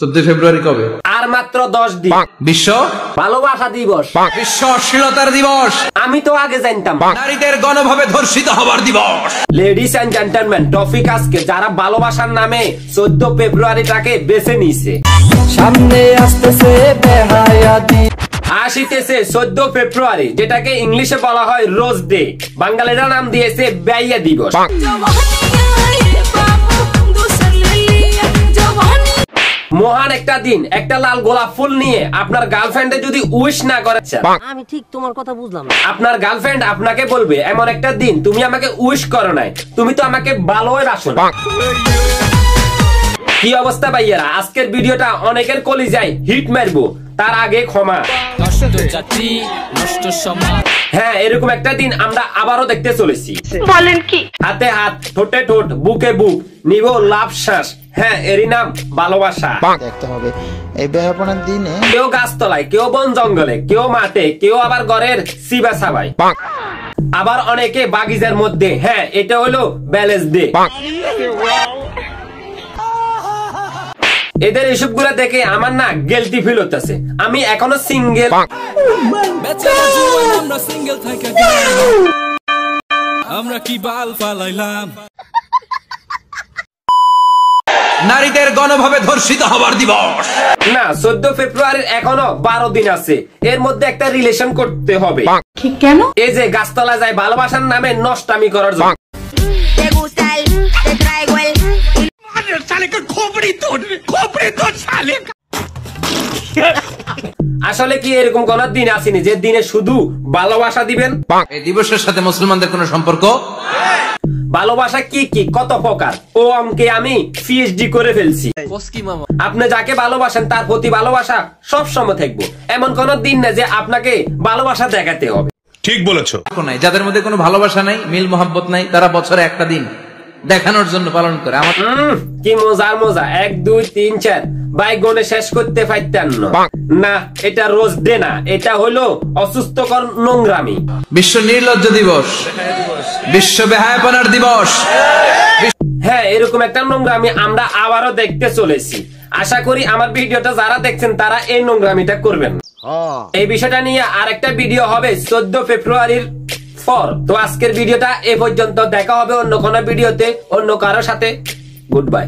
14 ফেব্রুয়ারি কবে? আর মাত্র 10 দিন। বিশ্ব ভালোবাসা দিবস, বিশ্ব অশ্লীলতার দিবস, আমি তো আগে জানতাম। নারীদের গণভাবে ধর্ষিত হবার দিবস। লেডিস এন্ড জেন্টলম্যান, টপিক আজকে যারা ভালোবাসার নামে 14 ফেব্রুয়ারিটাকে বেছে নিছে। সামনে আসতেছে বেহায়াতি, আসিতেছে 14 ফেব্রুয়ারি, যেটাকে ইংলিশে বলা হয় রোজ ডে, বাঙালিরা নাম দিয়েছে বেহায়া দিবস। মহান একটা দিন, একটা লাল গোলাপ ফুল নিয়ে আপনার গার্লফ্রেন্ডে যদি উইশ না করেছেন, আমি ঠিক তোমার কথা বুঝলাম না। আপনার গার্লফ্রেন্ড আপনাকে বলবে এমন একটা দিন তুমি আমাকে উইশ করো নাই, তুমি তো আমাকে ভালোই বাসো না। কি অবস্থা ভাইয়ারা, আজকের ভিডিওটা অনেকের কলিজায় হিট মারবো, তার আগে ক্ষমা। হ্যাঁ, এরকম একটা দিন আমরা আবারও দেখতে চলেছি। বলেন কি? হাতে হাত, ঠোঁটে ঠোঁট, বুকে বুক, নিব লাভ শ্বাস। হ্যাঁ, এরই নাম ভালোবাসা। দেখতে হবে এই বেহাপনার দিনে কেউ গাছতলায়, কেউ বন জঙ্গলে, কেউ মাঠে, কেউ আবার ঘরের সিবা সাবাই, আবার অনেকে বাগিচার মধ্যে। হ্যাঁ, এটা হলো ব্যালেন্স ডে। এদের এসব গুলা দেখে আমার না গিল্টি ফিল হতেছে। আমি এখনো সিঙ্গেল। আমরা কি বাল ফালাইলাম। নারীদের গণভাবে ধর্ষিত হবার দিবস। না, 14 ফেব্রুয়ারির এখনো 12 দিন আছে, এর মধ্যে একটা রিলেশন করতে হবে। কেন? এই যে গাছতলা যায় ভালোবাসার নামে নষ্টামি করার জন্য। আসলে কি এরকম কোন দিন আসেনি যে দিনে শুধু ভালোবাসা দিবেন? এই দিবসের সাথে মুসলমানদের কোন সম্পর্ক? ভালোবাসা কি কি কত প্রকার, ও অঙ্কে আমি পিএইচডি করে ফেলছি। আপনি যাকে ভালোবাসেন তার প্রতি ভালোবাসা সব সময় থাকবো, এমন কোন দিন না যে আপনাকে ভালোবাসা দেখাতে হবে। ঠিক বলেছো। যাদের মধ্যে কোনো ভালোবাসা নাই, মিল মোহাব্বত নাই, তারা বছরে একটা দিন দেখানোর জন্য পালন করে। আমার কি মজার মজা, 1 2 3 4 ভাই গনে শেষ করতে পারতেন না। এটা রোজ ডে না, এটা হলো অসুস্থকর নোংরামি। বিশ্ব নির্লজ্জ দিবস, বিশ্ব বেহায়াপনার দিবস। হ্যাঁ, এরকম একটা নোংরামি আমরা আবারও দেখতে চলেছি। আশা করি আমার ভিডিওটা যারা দেখছেন তারা এই নোংরামিটা করবেন। এই বিষয়টা নিয়ে আরেকটা ভিডিও হবে 14 ফেব্রুয়ারির পর। তো আজকের ভিডিওটা এ পর্যন্ত, দেখা হবে অন্য কোনো ভিডিওতে অন্য কারোর সাথে। Good bye.